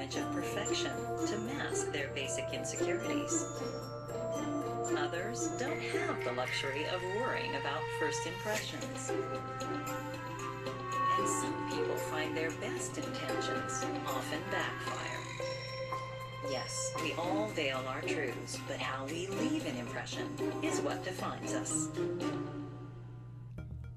image of perfection to mask their basic insecurities. Others don't have the luxury of worrying about first impressions. And some people find their best intentions often backfire. Yes, we all veil our truths, but how we leave an impression is what defines us.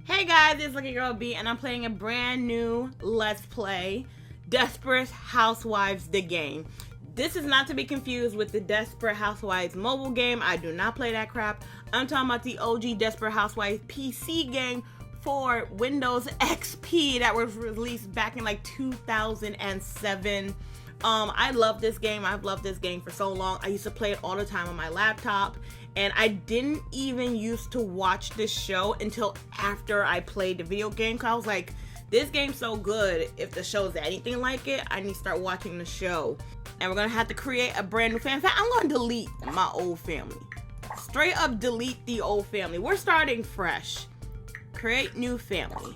Hey guys, it's Lucky Girl B, and I'm playing a brand new Let's Play, Desperate Housewives, the game. This is not to be confused with the Desperate Housewives mobile game. I do not play that crap. I'm talking about the OG Desperate Housewives PC game for Windows XP that was released back in like 2007. I love this game. I've loved this game for so long. I used to play it all the time on my laptop, and I didn't even used to watch this show until after I played the video game, because I was like, this game's so good. If the show's anything like it, I need to start watching the show. And we're gonna have to create a brand new family. In fact, I'm gonna delete my old family. Straight up delete the old family. We're starting fresh. Create new family.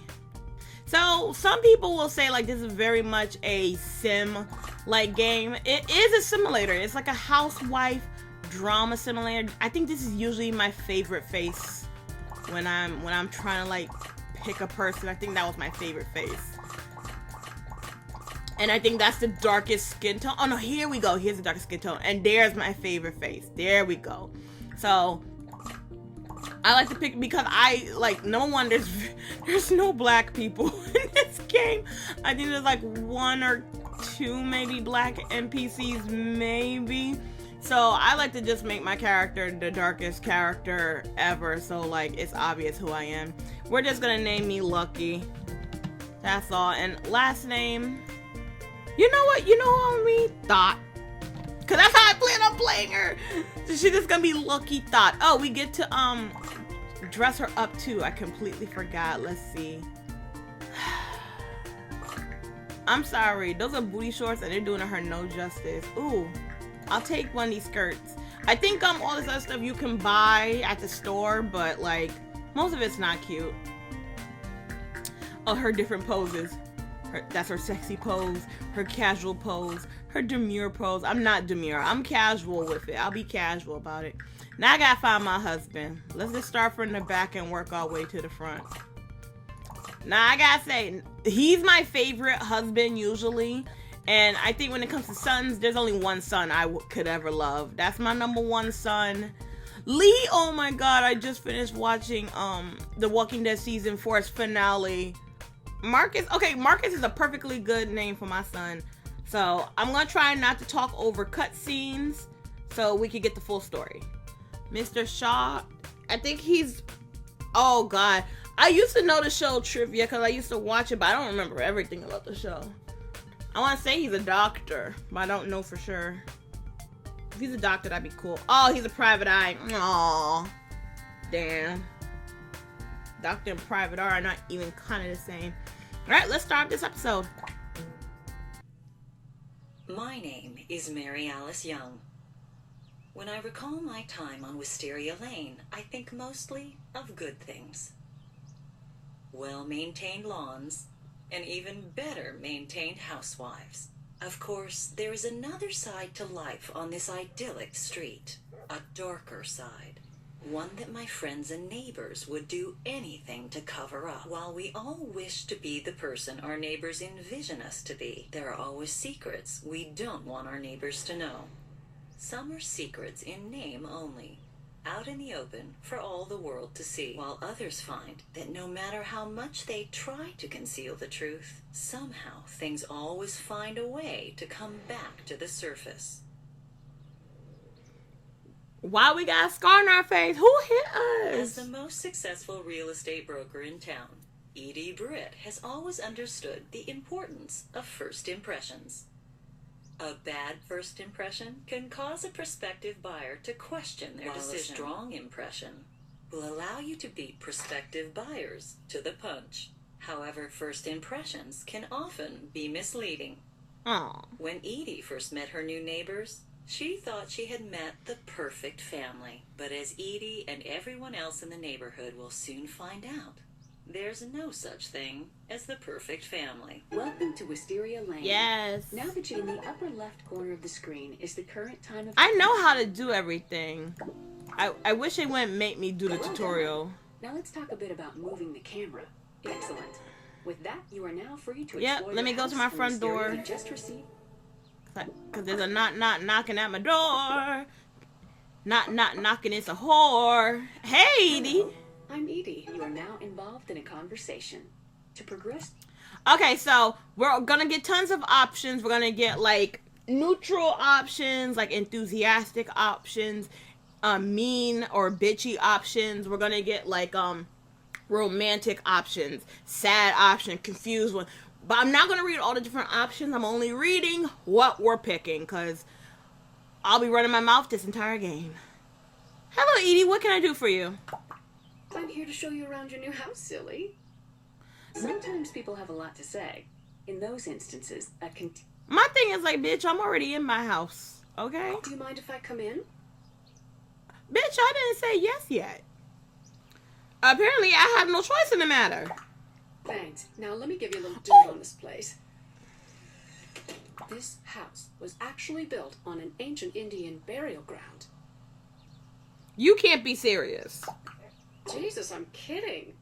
So some people will say like this is very much a sim-like game. It is a simulator. It's like a housewife drama simulator. I think this is usually my favorite face when I'm trying to like pick a person. I think that was my favorite face. And I think that's the darkest skin tone. Oh no, here we go. Here's the darkest skin tone. And there's my favorite face. There we go. So I like to pick because I like, number one, there's no black people in this game. I think there's like one or two maybe black NPCs maybe. So I like to just make my character the darkest character ever, so like it's obvious who I am. We're just gonna name me Lucky. That's all. And last name, you know what? You know who I'm gonna be? Thot. Cause that's how I plan on playing her. So she's just gonna be Lucky Thot. Oh, we get to dress her up too. I completely forgot. Let's see. I'm sorry. Those are booty shorts and they're doing her no justice. Ooh. I'll take one of these skirts. I think all this other stuff you can buy at the store, but like most of it's not cute. Oh, her different poses. That's her sexy pose, her casual pose, her demure pose. I'm not demure. I'm casual with it. I'll be casual about it. Now I gotta find my husband. Let's just start from the back and work our way to the front. Now I gotta say, he's my favorite husband usually. And I think when it comes to sons, there's only one son I could ever love. That's my number one son. Lee, oh my god, I just finished watching The Walking Dead season 4's finale. Marcus, okay, Marcus is a perfectly good name for my son. So I'm gonna try not to talk over cutscenes so we can get the full story. Mr. Shaw, I think he's, oh god. I used to know the show trivia because I used to watch it, but I don't remember everything about the show. I want to say he's a doctor, but I don't know for sure. If he's a doctor, that'd be cool. Oh, he's a private eye. Aww. Damn. Doctor and private eye are not even kind of the same. Alright, let's start this episode. My name is Mary Alice Young. When I recall my time on Wisteria Lane, I think mostly of good things. Well-maintained lawns, and even better maintained housewives. Of course, there is another side to life on this idyllic street. A darker side. One that my friends and neighbors would do anything to cover up. While we all wish to be the person our neighbors envision us to be, there are always secrets we don't want our neighbors to know. Some are secrets in name only, out in the open for all the world to see, while others find that no matter how much they try to conceal the truth, somehow things always find a way to come back to the surface. Why we got a scar on our face? Who hit us? As the most successful real estate broker in town, Edie Britt has always understood the importance of first impressions. A bad first impression can cause a prospective buyer to question their decision. A strong impression will allow you to beat prospective buyers to the punch. However, first impressions can often be misleading. Aww. When Edie first met her new neighbors, she thought she had met the perfect family. But as Edie and everyone else in the neighborhood will soon find out, There's no such thing as the perfect family. Welcome to Wisteria Lane. Yes. Now that you're in the upper left corner of the screen is the current time of... I know how to do everything. I wish they wouldn't make me do the tutorial. Now let's talk a bit about moving the camera. Excellent. With that, you are now free to Yep, explore let me your go to house my from front Wisteria door. you just received. Because there's a knocking at my door. Knocking, it's a whore. Hey, Edie. Hello, I'm Edie. You are now involved in a conversation. To progress... Okay, so we're gonna get tons of options. We're gonna get like neutral options, like enthusiastic options, mean or bitchy options. We're gonna get like romantic options, sad option, confused one. But I'm not gonna read all the different options. I'm only reading what we're picking because I'll be running my mouth this entire game. Hello, Edie. What can I do for you? I'm here to show you around your new house, silly. Sometimes people have a lot to say. In those instances, My thing is like, bitch, I'm already in my house. Okay? Do you mind if I come in? Bitch, I didn't say yes yet. Apparently, I have no choice in the matter. Thanks. Now let me give you a little dirt on this place. This house was actually built on an ancient Indian burial ground. You can't be serious. Jesus, I'm kidding.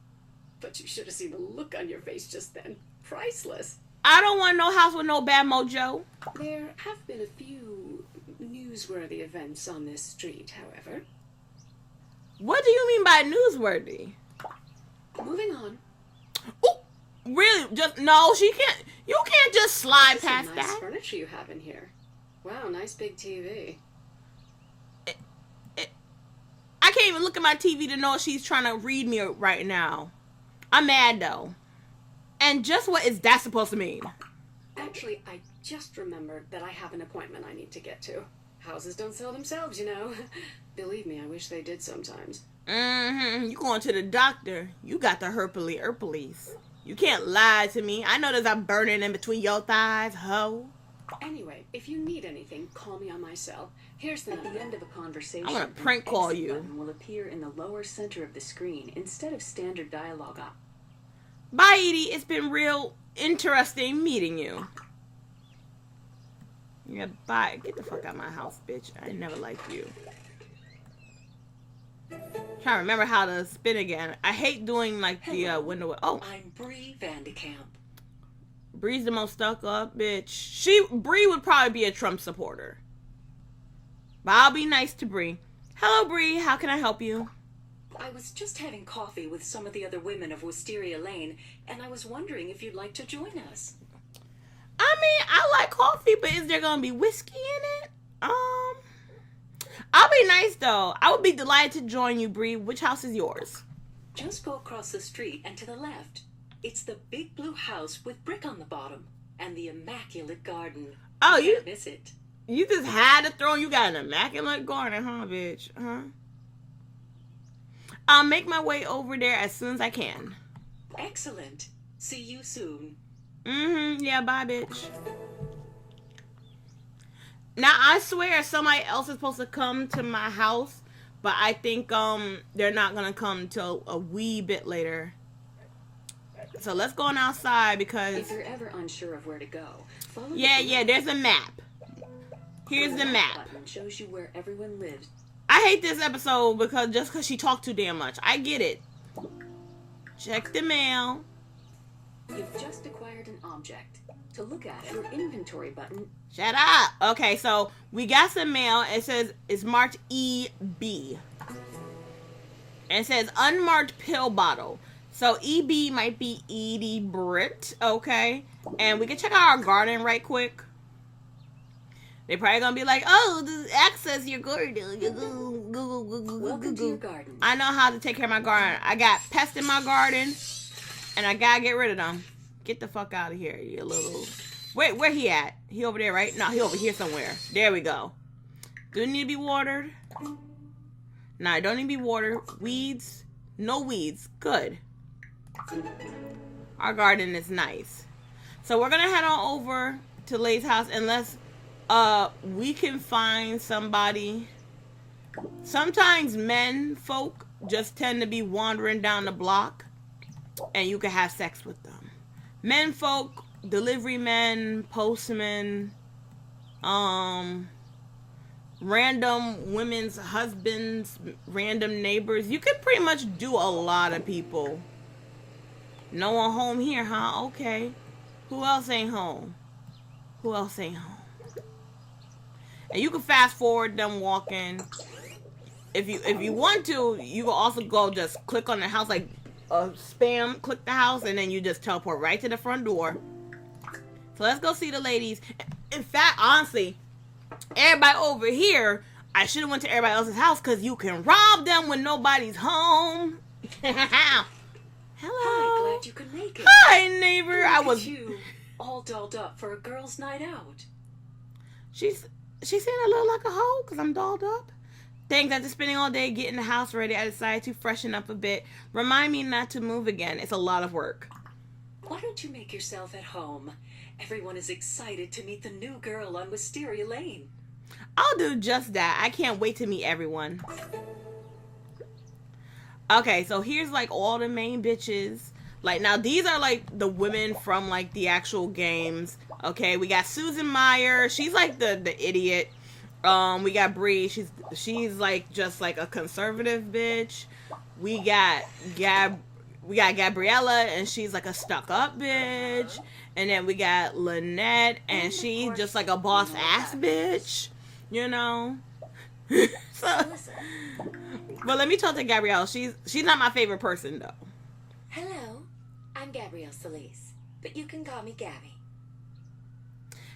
But you should have seen the look on your face just then. Priceless. I don't want no house with no bad mojo. There have been a few newsworthy events on this street, however. What do you mean by newsworthy? Moving on. Ooh, really? Just no, she can't. You can't just slide Some past nice that. furniture you have in here. Wow, nice big TV. I can't even look at my TV to know if she's trying to read me right now. I'm mad though. And just what is that supposed to mean? Actually, I just remembered that I have an appointment I need to get to. Houses don't sell themselves, you know. Believe me, I wish they did sometimes. You going to the doctor. You got the herpes. You can't lie to me. I know there's a burning in between your thighs, ho. Anyway, if you need anything, call me on my cell. Here's the end of a conversation. I'm gonna prank call an exit you. button will appear in the lower center of the screen instead of standard dialogue op. Bye, Edie. It's been real interesting meeting you. Yeah, bye. Get the fuck out of my house, bitch. I never liked you. Trying to remember how to spin again. I hate doing like the window. Oh, I'm Bree Vandekamp. Bree's the most stuck up bitch. Bree would probably be a Trump supporter. But I'll be nice to Bree. Hello, Bree. How can I help you? I was just having coffee with some of the other women of Wisteria Lane, and I was wondering if you'd like to join us. I mean, I like coffee, but is there gonna be whiskey in it? I'll be nice though. I would be delighted to join you, Bree. Which house is yours? Just go across the street and to the left. It's the big blue house with brick on the bottom and the immaculate garden. Oh, you can't miss it. You just had to throw. You got an immaculate garden, huh, bitch? Huh? I'll make my way over there as soon as I can. Excellent. See you soon. Yeah, bye, bitch. Now, I swear somebody else is supposed to come to my house, but I think they're not going to come till a wee bit later. So let's go on outside because... If you're ever unsure of where to go, follow Yeah, there's a map. Here's the map. Button shows you where everyone lives. I hate this episode because she talked too damn much. I get it. Check the mail. You've just acquired an object. To look at it, your inventory button. Shut up. Okay, so we got some mail. It says it's marked EB. And it says unmarked pill bottle. So EB might be Edie Britt. Okay. And we can check out our garden right quick. They're probably gonna be like, oh, access your garden. Welcome to your garden. I know how to take care of my garden. I got pests in my garden, and I gotta get rid of them. Get the fuck out of here, you little... Wait, where he at? He over there, right? No, he over here somewhere. There we go. Do it need to be watered? No, it don't need to be watered. Weeds? No weeds. Good. Our garden is nice. So we're gonna head on over to Lay's house unless we can find somebody. Sometimes men folk just tend to be wandering down the block. and you can have sex with them. Men folk, delivery men, postmen, random women's husbands, random neighbors. You can pretty much do a lot of people. No one home here, huh? Okay. Who else ain't home? Who else ain't home? And you can fast forward them walking. If you want to, you can also go just click on the house, like spam, click the house, and then you just teleport right to the front door. So let's go see the ladies. In fact, honestly, everybody over here, I should have went to everybody else's house because you can rob them when nobody's home. Hello. Hi, glad you could make it. Hi, neighbor. Look I at was. you, all dolled up for a girls' night out. She's saying I look like a hoe because I'm dolled up. Thanks. After spending all day getting the house ready, I decided to freshen up a bit. Remind me not to move again. It's a lot of work. Why don't you make yourself at home? Everyone is excited to meet the new girl on Wisteria Lane. I'll do just that. I can't wait to meet everyone. Okay, so here's like all the main bitches. Like, now these are like the women from like the actual games. Okay, we got Susan Meyer. She's like the idiot. We got Bree. She's like just like a conservative bitch. We got Gabriella, and she's like a stuck-up bitch. And then we got Lynette, and she's just like a boss-ass bitch. You know? So, but let me talk to Gabrielle. She's not my favorite person, though. Hello, I'm Gabrielle Solis, but you can call me Gabby.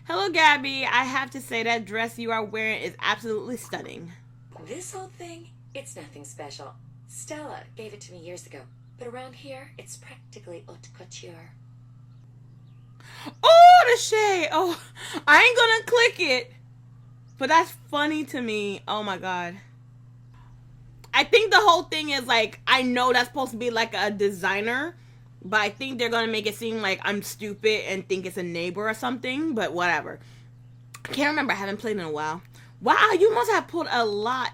Hello, Gabby. I have to say that dress you are wearing is absolutely stunning. This whole thing, it's nothing special. Stella gave it to me years ago, but around here, it's practically haute couture. Oh, the shade. Oh, I ain't gonna click it. But that's funny to me. Oh my god. I think the whole thing is like, I know that's supposed to be like a designer, but I think they're gonna make it seem like I'm stupid and think it's a neighbor or something, but whatever. I can't remember. I haven't played in a while. Wow, you must have pulled a lot.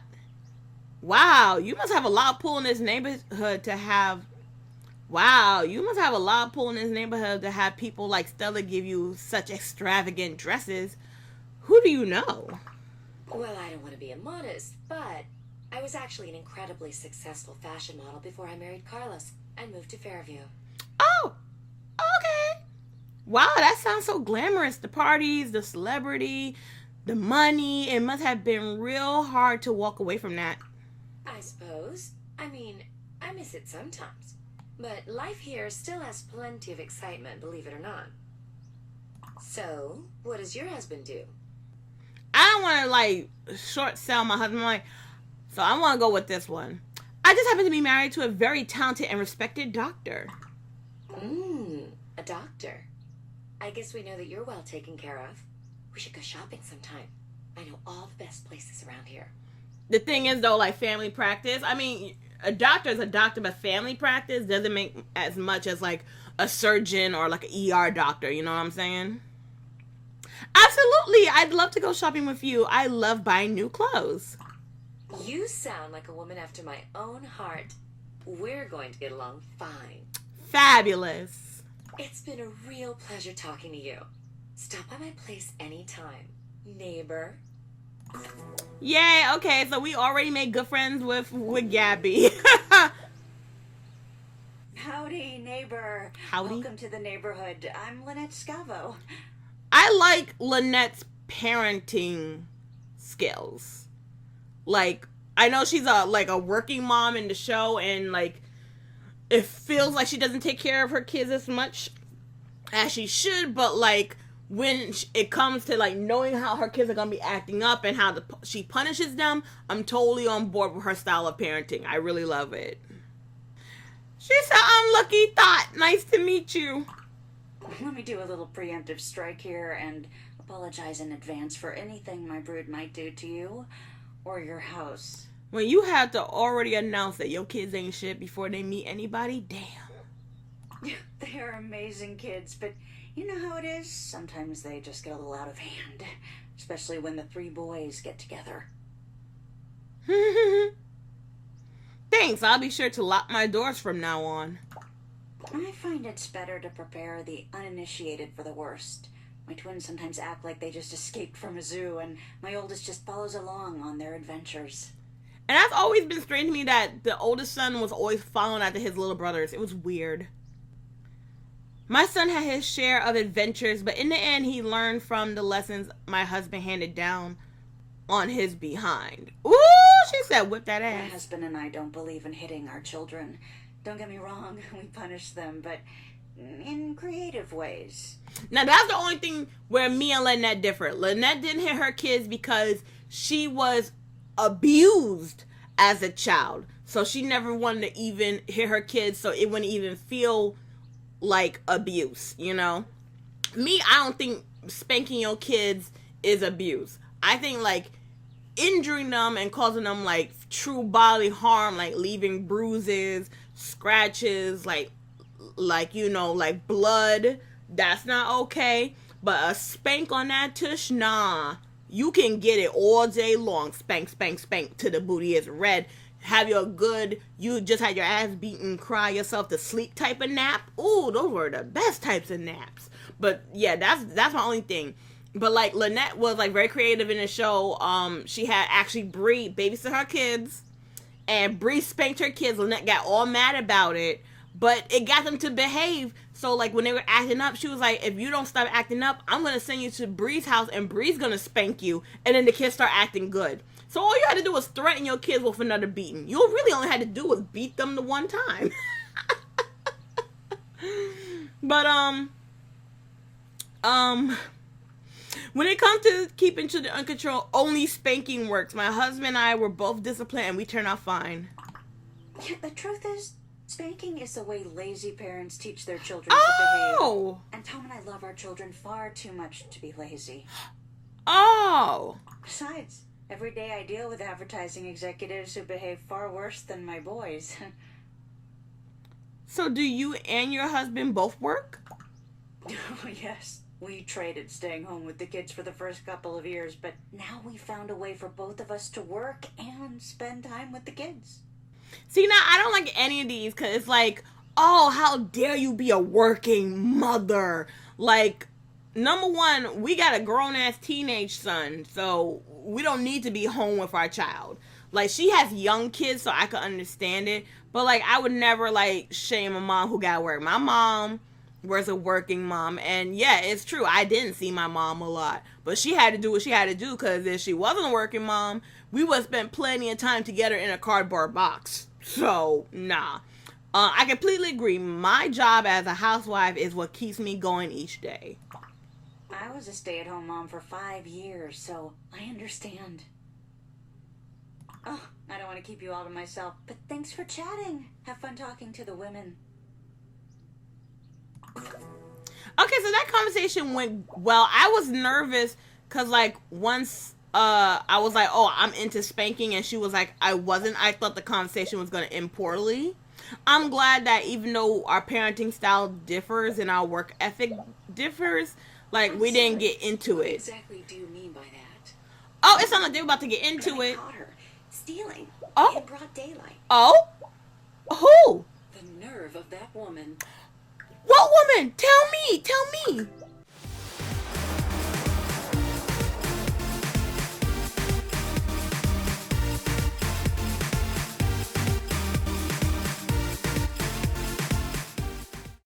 Wow, you must have a lot of pull in this neighborhood to have. Wow, you must have a lot of pull in this neighborhood to have people like Stella give you such extravagant dresses. Who do you know? Well, I don't want to be immodest, but I was actually an incredibly successful fashion model before I married Carlos and moved to Fairview. Oh, okay. Wow, that sounds so glamorous. The parties, the celebrity, the money. It must have been real hard to walk away from that. I suppose. I mean, I miss it sometimes. But life here still has plenty of excitement, believe it or not. So, what does your husband do? I don't want to like short sell my husband. So I want to go with this one. I just happen to be married to a very talented and respected doctor. A doctor. I guess we know that you're well taken care of. We should go shopping sometime. I know all the best places around here. The thing is though, like family practice, I mean, a doctor is a doctor, but family practice doesn't make as much as like a surgeon or like an ER doctor. You know what I'm saying? Absolutely. I'd love to go shopping with you. I love buying new clothes. You sound like a woman after my own heart. We're going to get along fine. Fabulous. It's been a real pleasure talking to you. Stop by my place anytime, neighbor. Yay. Okay, so we already made good friends with Gabby. Howdy, neighbor. Howdy. Welcome to the neighborhood. I'm Lynette Scavo. I like Lynette's parenting skills. Like, I know she's a working mom in the show, and like it feels like she doesn't take care of her kids as much as she should, but like when it comes to like knowing how her kids are gonna be acting up and how she punishes them, I'm totally on board with her style of parenting. I really love it. She said, "I'm Lucky Thot. Nice to meet you." Let me do a little preemptive strike here and apologize in advance for anything my brood might do to you or your house. When you have to already announce that your kids ain't shit before they meet anybody, damn. They are amazing kids, but you know how it is? Sometimes they just get a little out of hand, especially when the three boys get together. Thanks, I'll be sure to lock my doors from now on. I find it's better to prepare the uninitiated for the worst. My twins sometimes act like they just escaped from a zoo, and my oldest just follows along on their adventures. And that's always been strange to me that the oldest son was always following after his little brothers. It was weird. My son had his share of adventures, but in the end, he learned from the lessons my husband handed down on his behind. Ooh, she said, whip that My ass. husband and I don't believe in hitting our children. Don't get me wrong, we punish them, but in creative ways. Now, that's the only thing where me and Lynette differ. Lynette didn't hit her kids because she was abused as a child. So she never wanted to even hit her kids so it wouldn't even feel like abuse, you know? Me, I don't think spanking your kids is abuse. I think, like, injuring them and causing them, like, true bodily harm, like leaving bruises, scratches, like, you know, like blood, that's not okay. But a spank on that tush, nah. You can get it all day long. Spank, spank, spank till the booty is red. Have your good, you just had your ass beaten, cry yourself to sleep type of nap. Ooh, those were the best types of naps. But yeah, that's my only thing. But like Lynette was like very creative in the show. She had actually Bree babysit her kids, and Bree spanked her kids. Lynette got all mad about it, but it got them to behave. So like when they were acting up, she was like, if you don't stop acting up, I'm gonna send you to Bree's house and Bree's gonna spank you. And then the kids start acting good. So all you had to do was threaten your kids with another beating. You really only had to do was beat them the one time. But when it comes to keeping children under control, only spanking works. My husband and I were both disciplined and we turned out fine. Yeah, the truth is, spanking is the way lazy parents teach their children to behave. Oh! And Tom and I love our children far too much to be lazy. Oh! Besides, every day I deal with advertising executives who behave far worse than my boys. So do you and your husband both work? Oh, yes. We traded staying home with the kids for the first couple of years, but now we found a way for both of us to work and spend time with the kids. See, now, I don't like any of these because it's like, oh, how dare you be a working mother? Like, number one, we got a grown-ass teenage son, so we don't need to be home with our child. Like, she has young kids, so I could understand it. But, like, I would never, like, shame a mom who got to work. My mom was a working mom, and yeah, it's true, I didn't see my mom a lot. But she had to do what she had to do, because if she wasn't a working mom, we would have spent plenty of time together in a cardboard box. So, nah. I completely agree. My job as a housewife is what keeps me going each day. I was a stay-at-home mom for 5 years, so I understand. Oh, I don't want to keep you all to myself, but thanks for chatting. Have fun talking to the women. Okay, so that conversation went well. I was nervous because, like, once I was like, oh, I'm into spanking, and she was like, I wasn't. I thought the conversation was going to end poorly. I'm glad that even though our parenting style differs and our work ethic differs, like, we didn't get into What it. exactly do you mean by that? Oh, it sounded like they were about to get into I it. caught her stealing Oh. in broad daylight. Oh? Who? The nerve of that woman. What woman? Tell me.